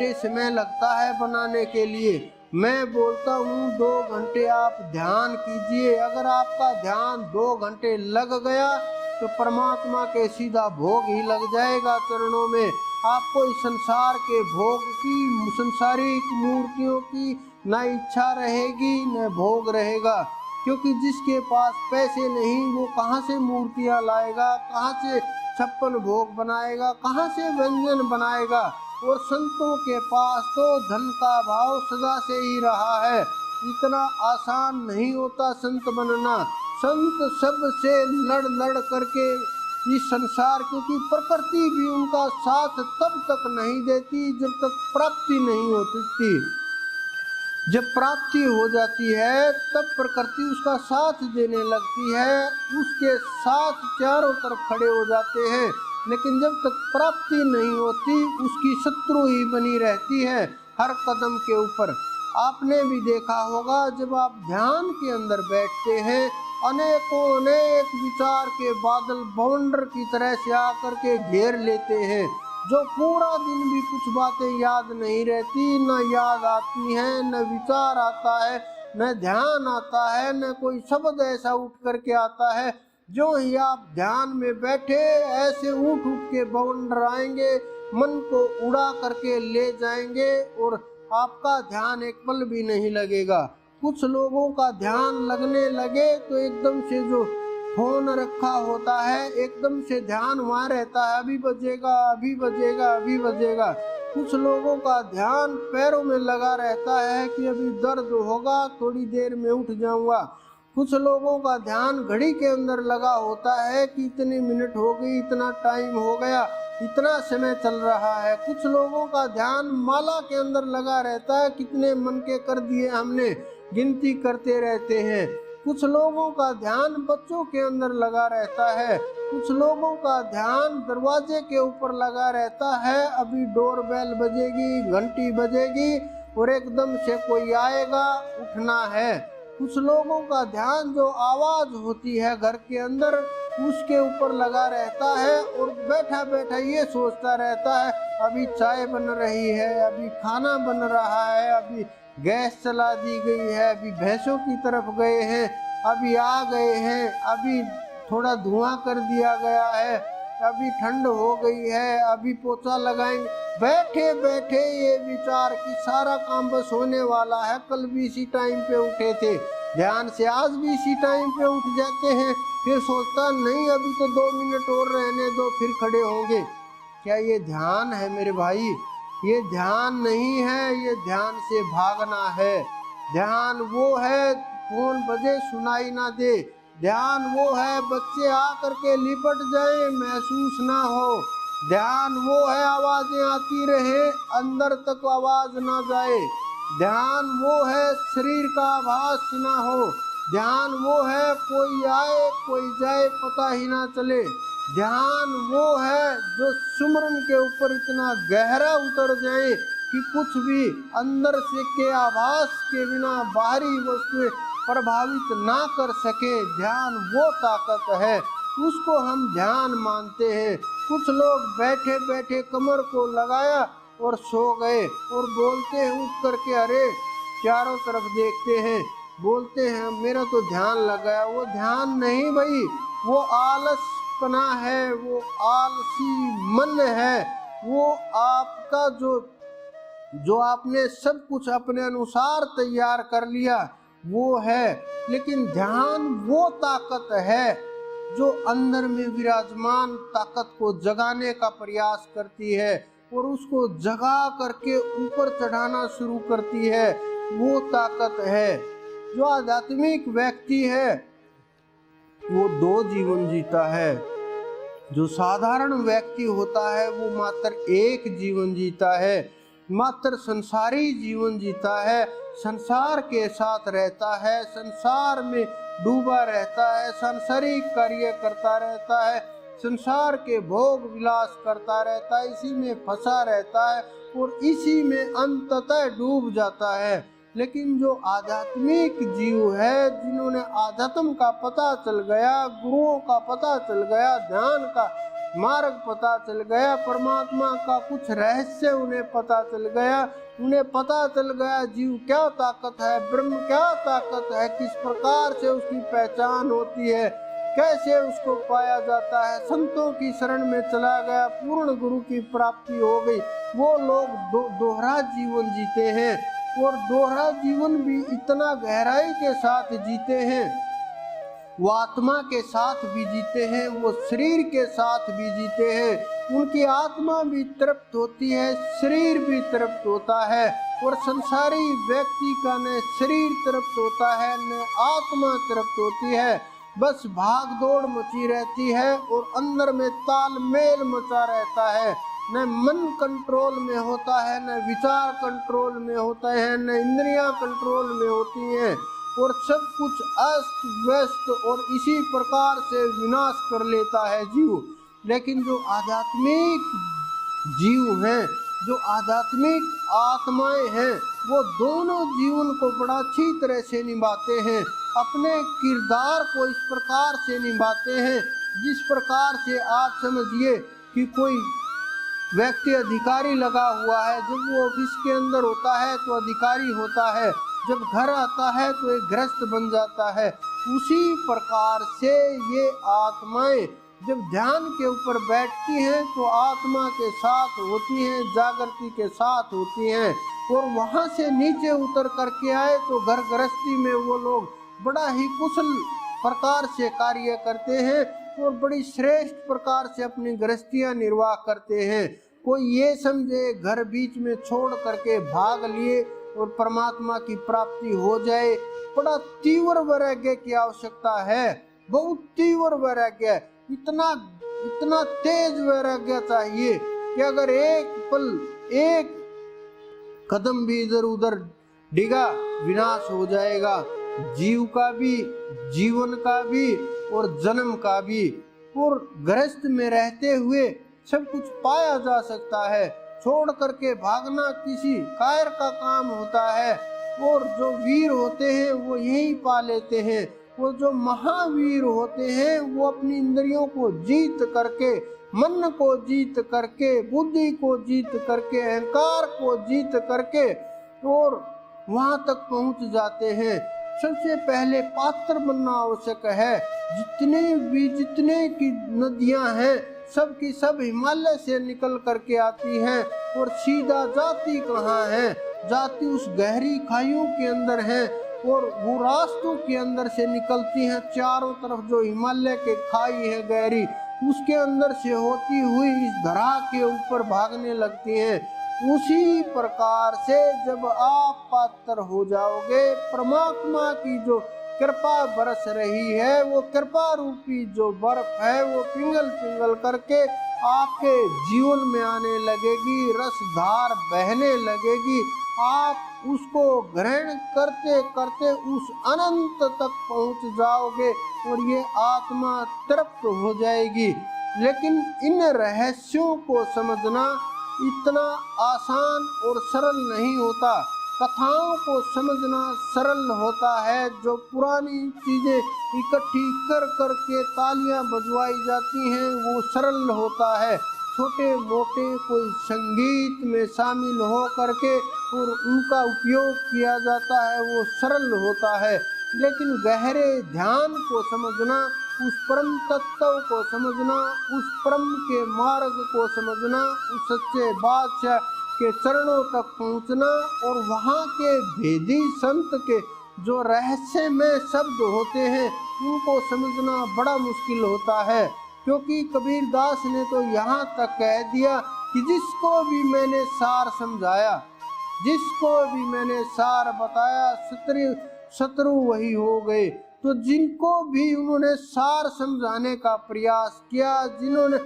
घंटे समय लगता है बनाने के लिए। मैं बोलता हूँ 2 घंटे आप ध्यान कीजिए। अगर आपका ध्यान 2 घंटे लग गया तो परमात्मा के सीधा भोग ही लग जाएगा चरणों में। आपको इस संसार के भोग की, संसारिक मूर्तियों की न इच्छा रहेगी न भोग रहेगा, क्योंकि जिसके पास पैसे नहीं वो कहाँ से मूर्तियाँ लाएगा, कहाँ से 56 भोग बनाएगा, कहाँ से व्यंजन बनाएगा। और संतों के पास तो धन का भाव सदा से ही रहा है। इतना आसान नहीं होता संत बनना। संत सबसे लड़ करके इस संसार, क्योंकि प्रकृति भी उनका साथ तब तक नहीं देती जब तक प्राप्ति नहीं होती। जब प्राप्ति हो जाती है तब प्रकृति उसका साथ देने लगती है, उसके साथ चारों तरफ खड़े हो जाते हैं। लेकिन जब तक प्राप्ति नहीं होती उसकी शत्रु ही बनी रहती है हर कदम के ऊपर। आपने भी देखा होगा जब आप ध्यान के अंदर बैठते हैं, अनेक विचार के बादल बवंडर की तरह से आकर के घेर लेते हैं, जो पूरा दिन भी कुछ बातें याद नहीं रहती, न याद आती हैं, न विचार आता है, न ध्यान आता है, न कोई शब्द ऐसा उठ करके आता है। जो ही आप ध्यान में बैठे ऐसे उठ के बवंडर आएंगे, मन को उड़ा करके ले जाएंगे और आपका ध्यान एक पल भी नहीं लगेगा। कुछ लोगों का ध्यान लगने लगे तो एकदम से जो फोन रखा होता है एकदम से ध्यान वहाँ रहता है, अभी बजेगा अभी बजेगा अभी बजेगा। कुछ लोगों का ध्यान पैरों में लगा रहता है कि अभी दर्द होगा थोड़ी देर में उठ जाऊंगा। कुछ लोगों का ध्यान घड़ी के अंदर लगा होता है कि इतने मिनट हो गई, इतना टाइम हो गया, इतना समय चल रहा है। कुछ लोगों का ध्यान माला के अंदर लगा रहता है, कितने मन के कर दिए हमने, गिनती करते रहते हैं। कुछ लोगों का ध्यान बच्चों के अंदर लगा रहता है। कुछ लोगों का ध्यान दरवाजे के ऊपर लगा रहता है, अभी डोर बेल बजेगी, घंटी बजेगी और एकदम से कोई आएगा, उठना है। कुछ लोगों का ध्यान जो आवाज होती है घर के अंदर उसके ऊपर लगा रहता है और बैठा बैठा ये सोचता रहता है अभी चाय बन रही है, अभी खाना बन रहा है, अभी गैस चला दी गई है, अभी भैंसों की तरफ गए हैं, अभी आ गए हैं, अभी थोड़ा धुआं कर दिया गया है, अभी ठंड हो गई है, अभी पोछा लगाएंगे। बैठे बैठे ये विचार कि सारा काम बस होने वाला है, कल भी इसी टाइम पे उठे थे ध्यान से, आज भी इसी टाइम पे उठ जाते हैं, फिर सोचता नहीं अभी तो 2 मिनट और रहने दो फिर खड़े होंगे। क्या ये ध्यान है मेरे भाई? ये ध्यान नहीं है, ये ध्यान से भागना है। ध्यान वो है फोन बजे सुनाई ना दे, ध्यान वो है बच्चे आ करके लिपट जाए महसूस ना हो, ध्यान वो है आवाजें आती रहे अंदर तक आवाज ना जाए, ध्यान वो है शरीर का आभास ना हो, ध्यान वो है कोई आए कोई जाए पता ही ना चले, ध्यान वो है जो सुमरन के ऊपर इतना गहरा उतर जाए कि कुछ भी अंदर से के आभास के बिना बाहरी वस्तुएं प्रभावित ना कर सके। ध्यान वो ताकत है, उसको हम ध्यान मानते हैं। कुछ लोग बैठे बैठे कमर को लगाया और सो गए और बोलते हैं उठ करके, अरे चारों तरफ देखते हैं, बोलते हैं मेरा तो ध्यान लगा। वो ध्यान नहीं भाई, वो आलसपना है, वो आलसी मन है, वो आपका जो आपने सब कुछ अपने अनुसार तैयार कर लिया वो है। लेकिन ध्यान वो ताकत है जो अंदर में विराजमान ताकत को जगाने का प्रयास करती है और उसको जगा करके ऊपर चढ़ाना शुरू करती है, वो ताकत है। जो आध्यात्मिक व्यक्ति है वो 2 जीवन जीता है, जो साधारण व्यक्ति होता है वो मात्र 1 जीवन जीता है, मात्र संसारी जीवन जीता है, संसार के साथ रहता है, संसार में डूबा रहता है, सांसारिक कार्य करता रहता है, संसार के भोग विलास करता रहता है, इसी में फंसा रहता है और इसी में अंततः डूब जाता है। लेकिन जो आध्यात्मिक जीव है, जिन्होंने आध्यात्म का पता चल गया, गुरुओं का पता चल गया, ध्यान का मार्ग पता चल गया, परमात्मा का कुछ रहस्य उन्हें पता चल गया, उन्हें पता चल गया जीव क्या ताकत है, ब्रह्म क्या ताकत है, किस प्रकार से उसकी पहचान होती है, कैसे उसको पाया जाता है, संतों की शरण में चला गया, पूर्ण गुरु की प्राप्ति हो गई, वो लोग दोहरा जीवन जीते हैं। और दोहरा जीवन भी इतना गहराई के साथ जीते हैं, वो आत्मा के साथ भी जीते हैं, वो शरीर के साथ भी जीते हैं, उनकी आत्मा भी तृप्त होती है, शरीर भी तृप्त होता है। और संसारी व्यक्ति का न शरीर तृप्त होता है न आत्मा तृप्त होती है, बस भाग दौड़ मची रहती है और अंदर में तालमेल मचा रहता है, न मन कंट्रोल में होता है, न विचार कंट्रोल में होता है, न इंद्रियां कंट्रोल में होती हैं, और सब कुछ अस्त व्यस्त और इसी प्रकार से विनाश कर लेता है जीव। लेकिन जो आध्यात्मिक जीव हैं, जो आध्यात्मिक आत्माएं हैं, वो दोनों जीवन को बड़ा अच्छी तरह से निभाते हैं, अपने किरदार को इस प्रकार से निभाते हैं जिस प्रकार से आप समझिए कि कोई व्यक्ति अधिकारी लगा हुआ है, जब वो ऑफिस के अंदर होता है तो अधिकारी होता है, जब घर आता है तो एक गृहस्थ बन जाता है। उसी प्रकार से ये आत्माएं जब ध्यान के ऊपर बैठती हैं तो आत्मा के साथ होती हैं, जागृति के साथ होती हैं, और वहाँ से नीचे उतर करके आए तो घर गृहस्थी में वो लोग बड़ा ही कुशल प्रकार से कार्य करते हैं और बड़ी श्रेष्ठ प्रकार से अपनी गृहस्थियां निर्वाह करते हैं। कोई ये समझे घर बीच में छोड़ करके भाग लिए और परमात्मा की प्राप्ति हो जाए, बड़ा तीव्र वैराग्य की आवश्यकता है, बहुत तीव्र वैराग्य, इतना तेज वैराग्य चाहिए कि अगर एक पल एक कदम भी इधर उधर डिगा विनाश हो जाएगा, जीव का भी, जीवन का भी और जन्म का भी। और गृहस्थ में रहते हुए सब कुछ पाया जा सकता है, छोड़ करके भागना किसी कायर का काम होता है, और जो वीर होते हैं वो यही पा लेते हैं। वो जो महावीर होते हैं वो अपनी इंद्रियों को जीत करके, मन को जीत करके, बुद्धि को जीत करके, अहंकार को जीत करके और वहां तक पहुंच जाते हैं। सबसे पहले पात्र बनना आवश्यक है। जितने की नदियां हैं सब की सब हिमालय से निकल करके आती हैं, और सीधा जाती कहाँ है, जाती उस गहरी खाइयों के अंदर है, और वो रास्तों के अंदर से निकलती हैं। चारों तरफ जो हिमालय के खाई है गहरी, उसके अंदर से होती हुई इस धरा के ऊपर भागने लगती हैं। उसी प्रकार से जब आप पात्र हो जाओगे, परमात्मा की जो कृपा बरस रही है, वो कृपा रूपी जो बर्फ है वो पिघल पिघल करके आपके जीवन में आने लगेगी, रसधार बहने लगेगी, आप उसको ग्रहण करते करते उस अनंत तक पहुंच जाओगे और ये आत्मा तृप्त हो जाएगी। लेकिन इन रहस्यों को समझना इतना आसान और सरल नहीं होता। कथाओं को समझना सरल होता है, जो पुरानी चीजें इकट्ठी कर करके तालियां बजवाई जाती हैं वो सरल होता है। छोटे मोटे कोई संगीत में शामिल हो करके और उनका उपयोग किया जाता है वो सरल होता है। लेकिन गहरे ध्यान को समझना, उस परम तत्व को समझना, उस परम के मार्ग को समझना, उस सच्चे बादशाह के चरणों तक पहुंचना और वहाँ के भेदी संत के जो रहस्य में शब्द होते हैं उनको समझना बड़ा मुश्किल होता है। क्योंकि कबीर दास ने तो यहाँ तक कह दिया कि जिसको भी मैंने सार समझाया, जिसको भी मैंने सार बताया, शत्रु वही हो गए। तो जिनको भी उन्होंने सार समझाने का प्रयास किया, जिन्होंने